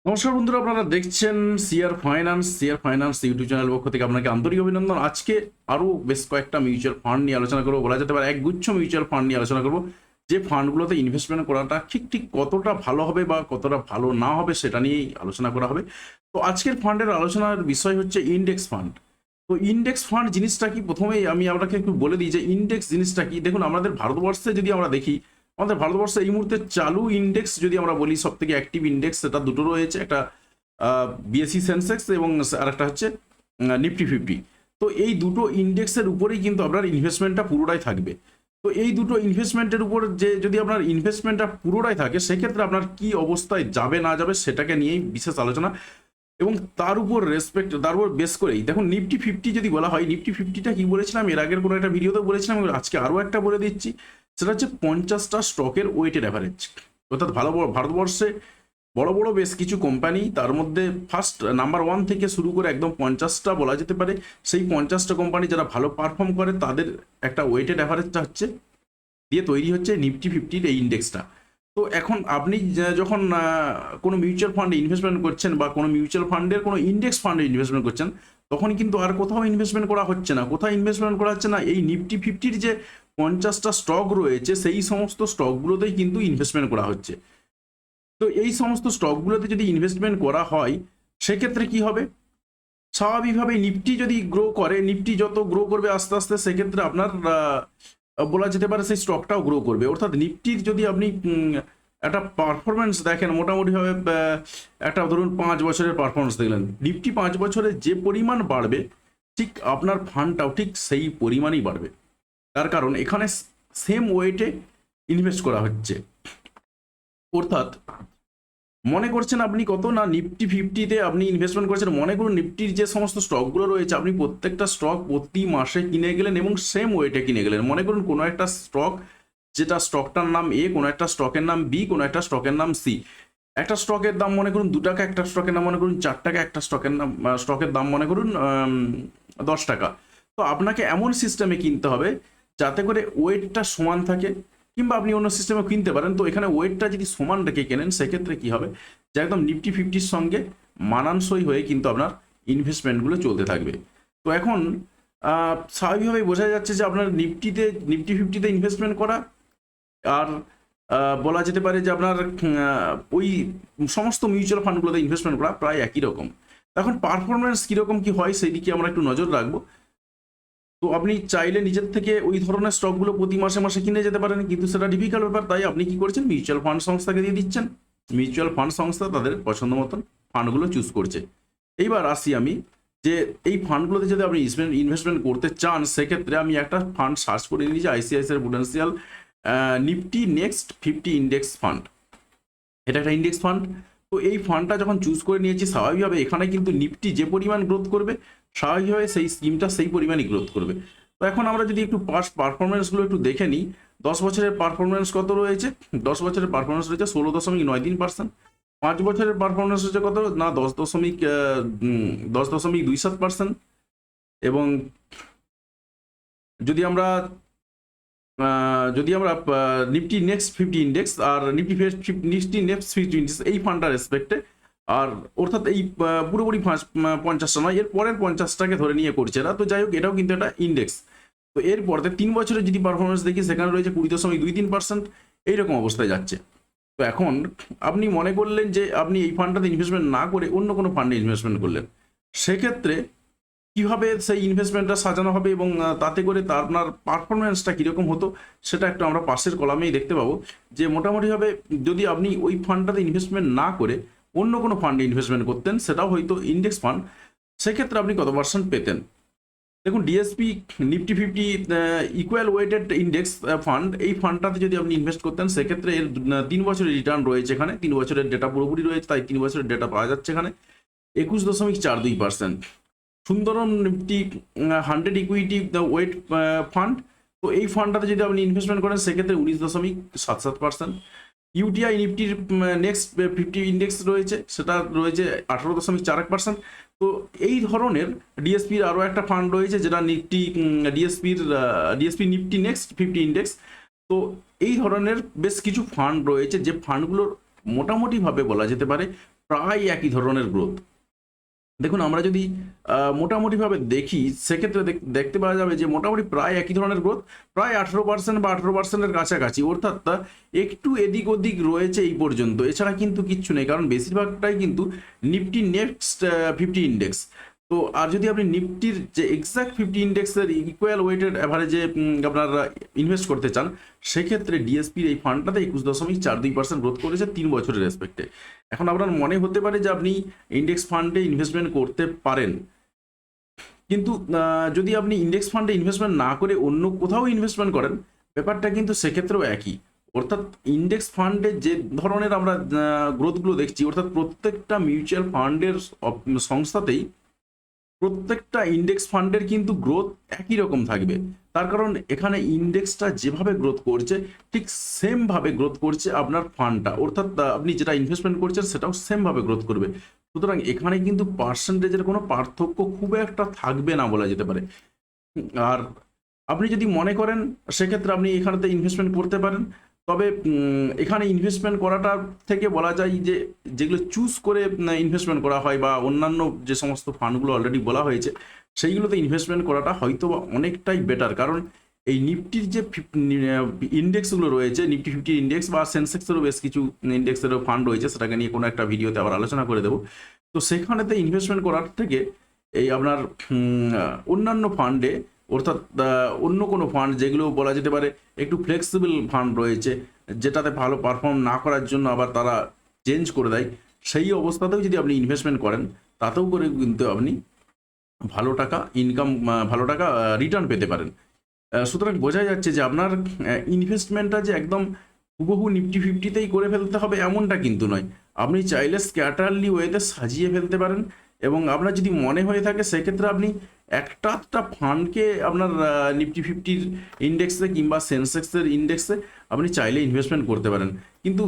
নমস্কার বন্ধুরা, আপনারা দেখছেন শেয়ার ফাইন্যান্স ইউটিউব চ্যানেল পক্ষ থেকে আপনাকে আন্তরিক অভিনন্দন। আজকে আরও বেশ কয়েকটা মিউচুয়াল ফান্ড নিয়ে আলোচনা করবো, বলা যেতে পারে একগুচ্ছ মিউচুয়াল ফান্ড নিয়ে আলোচনা করবো। যে ফান্ডগুলোতে ইনভেস্টমেন্ট করাটা ঠিক কতটা ভালো হবে বা কতটা ভালো না হবে সেটা নিয়েই আলোচনা করা হবে। তো আজকের ফান্ডের আলোচনার বিষয় হচ্ছে ইন্ডেক্স ফান্ড। তো ইন্ডেক্স ফান্ড জিনিসটা কি, প্রথমেই আমি আপনাকে একটু বলে দিই যে ইন্ডেক্স জিনিসটা কি। দেখুন, আমাদের ভারতবর্ষে যদি আমরা দেখি, আমাদের ভারতবর্ষে এই মুহূর্তে চালু ইন্ডেক্স যদি আমরা বলি, সব থেকে অ্যাক্টিভ ইন্ডেক্স সেটা দুটো রয়েছে, একটা বিএসসি সেন্সেক্স এবং আরেকটা হচ্ছে নিফটি 50। তো এই দুটো ইন্ডেক্সের উপরেই কিন্তু আপনার ইনভেস্টমেন্টটা পুরোটাই থাকবে। তো এই দুটো ইনভেস্টমেন্টের উপর যে যদি আপনার ইনভেস্টমেন্টটা পুরোটাই থাকে, সেক্ষেত্রে আপনার কি অবস্থায় যাবে না যাবে সেটাকে নিয়েই বিশেষ আলোচনা। এবং তার উপর বেস করেই দেখুন, নিফটি 50 যদি বলা হয়, নিফটি 50টা কি বলেছিলাম এর আগের কোনো একটা ভিডিওতে বলেছিলাম, এবং আজকে আরও একটা বলে দিচ্ছি। সেটা হচ্ছে 50টা স্টকের ওয়েটেড অ্যাভারেজ। অর্থাৎ ভারতবর্ষে বড় বড় বেশ কিছু কোম্পানি, তার মধ্যে ফার্স্ট নাম্বার 1 থেকে শুরু করে একদম 50টা বলা যেতে পারে, সেই 50টা কোম্পানি যারা ভালো পারফর্ম করে তাদের একটা ওয়েটেড অ্যাভারেজটা হচ্ছে দিয়ে তৈরি হচ্ছে নিফটি 50-র এই ইন্ডেক্সটা। তো এখন আপনি যখন কোনো মিউচুয়াল ফান্ডে ইনভেস্টমেন্ট করছেন বা কোনো মিউচুয়াল ফান্ডের কোনো ইন্ডেক্স ফান্ডে ইনভেস্টমেন্ট করছেন, তখন কিন্তু আর কোথাও ইনভেস্টমেন্ট করা হচ্ছে না। কোথাও ইনভেস্টমেন্ট করা হচ্ছে না, এই নিফটি 50-র যে 50টা স্টক রয়েছে সেই সমস্ত স্টকগুলোতেই কিন্তু ইনভেস্টমেন্ট করা হচ্ছে। তো এই সমস্ত স্টকগুলোতে যদি ইনভেস্টমেন্ট করা হয়, সেক্ষেত্রে কি হবে, স্বাভাবিকভাবে নিফটি যদি গ্রো করে, নিফটি যত গ্রো করবে আস্তে আস্তে, সেক্ষেত্রে আপনার বলা যেতে পারে সেই স্টকটাও গ্রো করবে। অর্থাৎ নিফটির যদি আপনি একটা পারফরমেন্স দেখেন, মোটামুটিভাবে একটা ধরুন 5 বছরের পারফরমেন্স দেখলেন, নিফটি 5 বছরে যে পরিমাণ বাড়বে, ঠিক আপনার ফান্ডটাও ঠিক সেই পরিমাণই বাড়বে। তার কারণ এখানে সেম ওয়েটে ইনভেস্ট করা হচ্ছে। অর্থাৎ মনে করছেন আপনি কত না, নিফটি 50-তে আপনি ইনভেস্টমেন্ট করছেন, মনে করুন নিফটির যে সমস্ত স্টকগুলো রয়েছে আপনি প্রত্যেকটা স্টক প্রতি মাসে কিনে গেলেন এবং সেম ওয়েটে কিনে গেলেন। মনে করুন কোনো একটা স্টক, যেটা স্টকটার নাম এ, কোনো একটা স্টকের নাম বি, কোনো একটা স্টকের নাম সি। একটা স্টকের দাম মনে করুন 2 টাকা, একটা স্টকের নাম মনে করুন 4 টাকা, একটা স্টকের দাম মনে করুন 10 টাকা। তো আপনাকে এমন সিস্টেমে কিনতে হবে যাতে করে ওয়েটটা সমান থাকে, কিংবা আপনি অন্য সিস্টেমে কিনতে পারেন। তো এখানে ওয়েটটা যদি সমান রেখে কেনেন, সেক্ষেত্রে কি হবে, যে একদম নিফটি 50-র সঙ্গে মানানসই হয়ে কিন্তু আপনার ইনভেস্টমেন্টগুলো চলতে থাকবে। তো এখন স্বাভাবিকভাবেই বোঝা যাচ্ছে যে আপনার নিফটি 50-তে ইনভেস্টমেন্ট করা আর বলা যেতে পারে যে আপনার ওই সমস্ত মিউচুয়াল ফান্ডগুলোতে ইনভেস্টমেন্ট করা প্রায় একই রকম। এখন পারফরমেন্স কীরকম কী হয় সেই দিকে আমরা একটু নজর রাখবো। তো আপনি চাইলে নিজের থেকে ওই ধরনের স্টকগুলো প্রতি মাসে মাসে কিনে যেতে পারেন, কিন্তু সেটা ডিফিকাল্ট ব্যাপার। তাই আপনি কি করছেন, মিউচুয়াল ফান্ড সংস্থাকে দিয়ে দিচ্ছেন। মিউচুয়াল ফান্ড সংস্থা তাদের পছন্দ মতন ফান্ডগুলো চুজ করছে। এইবার আসি আমি, যে এই ফান্ডগুলোতে যদি আপনি ইনভেস্টমেন্ট করতে চান, সেক্ষেত্রে আমি একটা ফান্ড সার্চ করে নিয়েছি, ICICI Prudential Nifty next 50 index fund. এটা একটা ইন্ডেক্স ফান্ড। তো এই ফান্ডটা যখন চুজ করে নিয়েছি, স্বাভাবিকভাবে এখানে কিন্তু নিফটি যে পরিমাণ গ্রোথ করবে, স্বাভাবিকভাবে সেই স্কিমটা সেই পরিমাণই গ্রোথ করবে। তো এখন আমরা যদি একটু পাস্ট পারফরমেন্সগুলো একটু দেখে নিই, 10 বছরের পারফরমেন্স কত রয়েছে, 10 বছরের পারফরমেন্স রয়েছে 16.93%। 5 বছরের পারফরমেন্স রয়েছে কত না, 10.27%। এবং যদি আমরা নিফটি নেক্সট 50 ইন্ডেক্স আর নিফটি নেক্সট 50 ইন্ডেক্স এই ফান্ডটার রেসপেক্টে, আর অর্থাৎ এই পুরোপুরি 50টা নয়, এর পরের 50টাকে ধরে নিয়ে করছে না। তো যাই হোক, এটাও কিন্তু একটা ইন্ডেক্স। তো এর পরে 3 বছরের যদি পারফরমেন্স দেখি, সেখানে রয়েছে 20.23%, এইরকম অবস্থায় যাচ্ছে। তো এখন আপনি মনে করলেন যে আপনি এই ফান্ডটাতে ইনভেস্টমেন্ট না করে অন্য কোনো ফান্ডে ইনভেস্টমেন্ট করলেন, সেক্ষেত্রে কীভাবে সেই ইনভেস্টমেন্টটা সাজানো হবে এবং তাতে করে আপনার পারফরমেন্সটা কীরকম হতো, সেটা একটু আমরা পাশের কলামেই দেখতে পাবো। যে মোটামুটিভাবে যদি আপনি ওই ফান্ডটাতে ইনভেস্টমেন্ট না করে অন্য কোনো ফান্ডে ইনভেস্টমেন্ট করতেন, সেটাও হয়তো ইন্ডেক্স ফান্ড, সেক্ষেত্রে আপনি কত পার্সেন্ট পেতেন। দেখুন, DSP Nifty 50 equal weighted index fund, এই ফান্ডটাতে যদি আপনি ইনভেস্ট করতেন, সেক্ষেত্রে এর 3 বছরের রিটার্ন রয়েছে এখানে, 3 বছরের ডেটা পুরোপুরি রয়েছে, তাই 3 বছরের ডেটা পাওয়া যাচ্ছে এখানে 21.42%। Sundaram Nifty 100 equity weight fund, তো এই ফান্ডটাতে যদি আপনি ইনভেস্টমেন্ট করেন, সেক্ষেত্রে 19.77%। ইউটিআই নিফটির নেক্সট 50 ইন্ডেক্স রয়েছে, সেটা রয়েছে 18.41%। তো এই ধরনের ডিএসপির আরও একটা ফান্ড রয়েছে, যেটা ডিএসপি নিফটি নেক্সট 50 ইন্ডেক্স। তো এই ধরনের বেশ কিছু ফান্ড রয়েছে, যে ফান্ডগুলোর মোটামুটিভাবে বলা যেতে পারে প্রায় একই ধরনের গ্রোথ। দেখুন আমরা যদি মোটামুটিভাবে দেখি সেক্ষেত্রে দেখতে পাওয়া যাবে যে মোটামুটি প্রায় একই ধরনের গ্রোথ, প্রায় 18% বা 18%-এর কাছাকাছি, অর্থাৎ একটু এদিক ওদিক রয়েছে এই পর্যন্ত, এছাড়া কিন্তু কিচ্ছু নেই। কারণ বেশিরভাগটাই কিন্তু নিফটি নেক্সট 50 ইন্ডেক্স। তো আর যদি আপনি নিফটির যে এক্সাক্ট 50 ইন্ডেক্সের ইকুয়াল ওয়েটেড অ্যাভারেজে আপনার ইনভেস্ট করতে চান, সেক্ষেত্রে ডিএসপির এই ফান্ডটাতে 21.42% গ্রোথ করেছে 3 বছরের রেসপেক্টে। এখন আপনার মনে হতে পারে যে আপনি ইন্ডেক্স ফান্ডে ইনভেস্টমেন্ট করতে পারেন, কিন্তু যদি আপনি ইন্ডেক্স ফান্ডে ইনভেস্টমেন্ট না করে অন্য কোথাও ইনভেস্টমেন্ট করেন, ব্যাপারটা কিন্তু সেক্ষেত্রেও একই। অর্থাৎ ইন্ডেক্স ফান্ডে যে ধরনের আমরা গ্রোথগুলো দেখছি, অর্থাৎ প্রত্যেকটা মিউচুয়াল ফান্ডের সংস্থাতেই প্রত্যেকটা ইন্ডেক্স ফান্ডের কিন্তু গ্রোথ একই রকম থাকবে। তার কারণ এখানে ইন্ডেক্সটা যেভাবে গ্রোথ করছে ঠিক সেমভাবে গ্রোথ করছে আপনার ফান্ডটা, অর্থাৎ আপনি যেটা ইনভেস্টমেন্ট করছেন সেটাও সেমভাবে গ্রোথ করবে। সুতরাং এখানে কিন্তু পার্সেন্টেজের কোনো পার্থক্য খুব একটা থাকবে না বলা যেতে পারে। আর আপনি যদি মনে করেন সেক্ষেত্রে আপনি এখানেতে ইনভেস্টমেন্ট করতে পারেন, তবে এখানে ইনভেস্টমেন্ট করাটার থেকে বলা যায় যে যেগুলো চুজ করে ইনভেস্টমেন্ট করা হয় বা অন্যান্য যে সমস্ত ফান্ডগুলো অলরেডি বলা হয়েছে সেইগুলোতে ইনভেস্টমেন্ট করাটা হয়তো বা অনেকটাই বেটার। কারণ এই নিফটির যে ইন্ডেক্সগুলো রয়েছে, নিফটি 50 ইন্ডেক্স বা সেন্সেক্সেরও বেশ কিছু ইন্ডেক্সেরও ফান্ড রয়েছে, সেটাকে নিয়ে কোনো একটা ভিডিওতে আবার আলোচনা করে দেবো। তো সেখানেতে ইনভেস্টমেন্ট করার থেকে এই আপনার অন্যান্য ফান্ডে, অর্থাৎ অন্য কোনো ফান্ড যেগুলো বলা যেতে পারে একটু ফ্লেক্সিবল ফান্ড রয়েছে, যেটাতে ভালো পারফর্ম না করার জন্য আবার তারা চেঞ্জ করে দেয়, সেই অবস্থাতেও যদি আপনি ইনভেস্টমেন্ট করেন তাতেও করে কিন্তু আপনি ভালো টাকা ইনকাম, ভালো টাকা রিটার্ন পেতে পারেন। সুতরাং বোঝা যাচ্ছে যে আপনার ইনভেস্টমেন্টটা যে একদম হুবহু নিফটি 50তেই করে ফেলতে হবে এমনটা কিন্তু নয়। আপনি চাইলে স্ক্যাটারলি ওয়েতে সাজিয়ে ফেলতে পারেন, এবং আপনার যদি মনে হয়ে থাকে সেক্ষেত্রে আপনি একটা ফান্ডকে আপনার নিফটি 50-র ইন্ডেক্সে কিংবা সেন্সেক্সের ইন্ডেক্সে আপনি চাইলে ইনভেস্টমেন্ট করতে পারেন। কিন্তু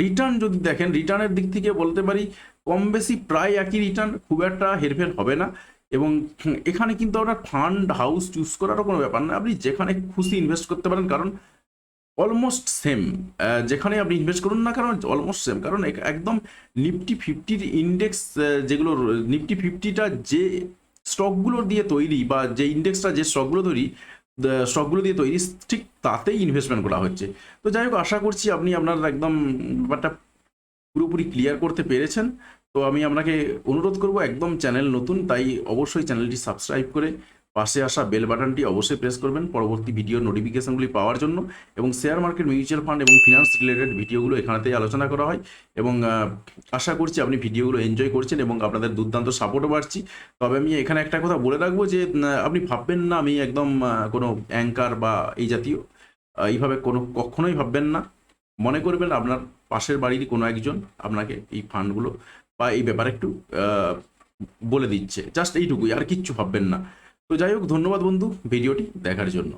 রিটার্ন যদি দেখেন, রিটার্নের দিক থেকে বলতে পারি কম বেশি প্রায় একই রিটার্ন, খুব একটা হেরফের হবে না। এবং এখানে কিন্তু আপনার ফান্ড হাউস চুজ করারও কোনো ব্যাপার না, আপনি যেখানে খুশি ইনভেস্ট করতে পারেন, কারণ অলমোস্ট সেম। যেখানে আপনি ইনভেস্ট করুন না কারণ অলমোস্ট সেম, কারণ একদম নিফটি 50-র ইন্ডেক্স যেগুলো নিফটি 50টা যে স্টকগুলো দিয়ে তৈরি বা যে ইন্ডেক্সটা যে স্টকগুলো দিয়ে তৈরি ঠিক তাতেই ইনভেস্টমেন্ট করা হচ্ছে। তো যাই হোক, আশা করছি আপনি আপনার একদম ব্যাপারটা পুরোপুরি ক্লিয়ার করতে পেরেছেন। তো আমি আপনাকে অনুরোধ করব, একদম চ্যানেল নতুন, তাই অবশ্যই চ্যানেলটি সাবস্ক্রাইব করে পাশে আসা বেল বাটনটি অবশ্যই প্রেস করবেন পরবর্তী ভিডিওর নোটিফিকেশনগুলি পাওয়ার জন্য। এবং শেয়ার মার্কেট, মিউচুয়াল ফান্ড এবং ফিনান্স রিলেটেড ভিডিওগুলো এখানেতেই আলোচনা করা হয়। এবং আশা করছি আপনি ভিডিওগুলো এনজয় করছেন এবং আপনাদের দুর্দান্ত সাপোর্টও পাচ্ছি। তবে আমি এখানে একটা কথা বলে রাখবো যে আপনি ভাববেন না আমি একদম কোনো অ্যাঙ্কার বা এই জাতীয়, এইভাবে কখনোই ভাববেন না। মনে করবেন আপনার পাশের বাড়ির কোনো একজন আপনাকে এই ফান্ডগুলো বা এই ব্যাপারে একটু বলে দিচ্ছে, জাস্ট এইটুকুই, আর কিচ্ছু ভাববেন না। তো যাই হোক, ধন্যবাদ বন্ধু ভিডিওটি দেখার জন্য।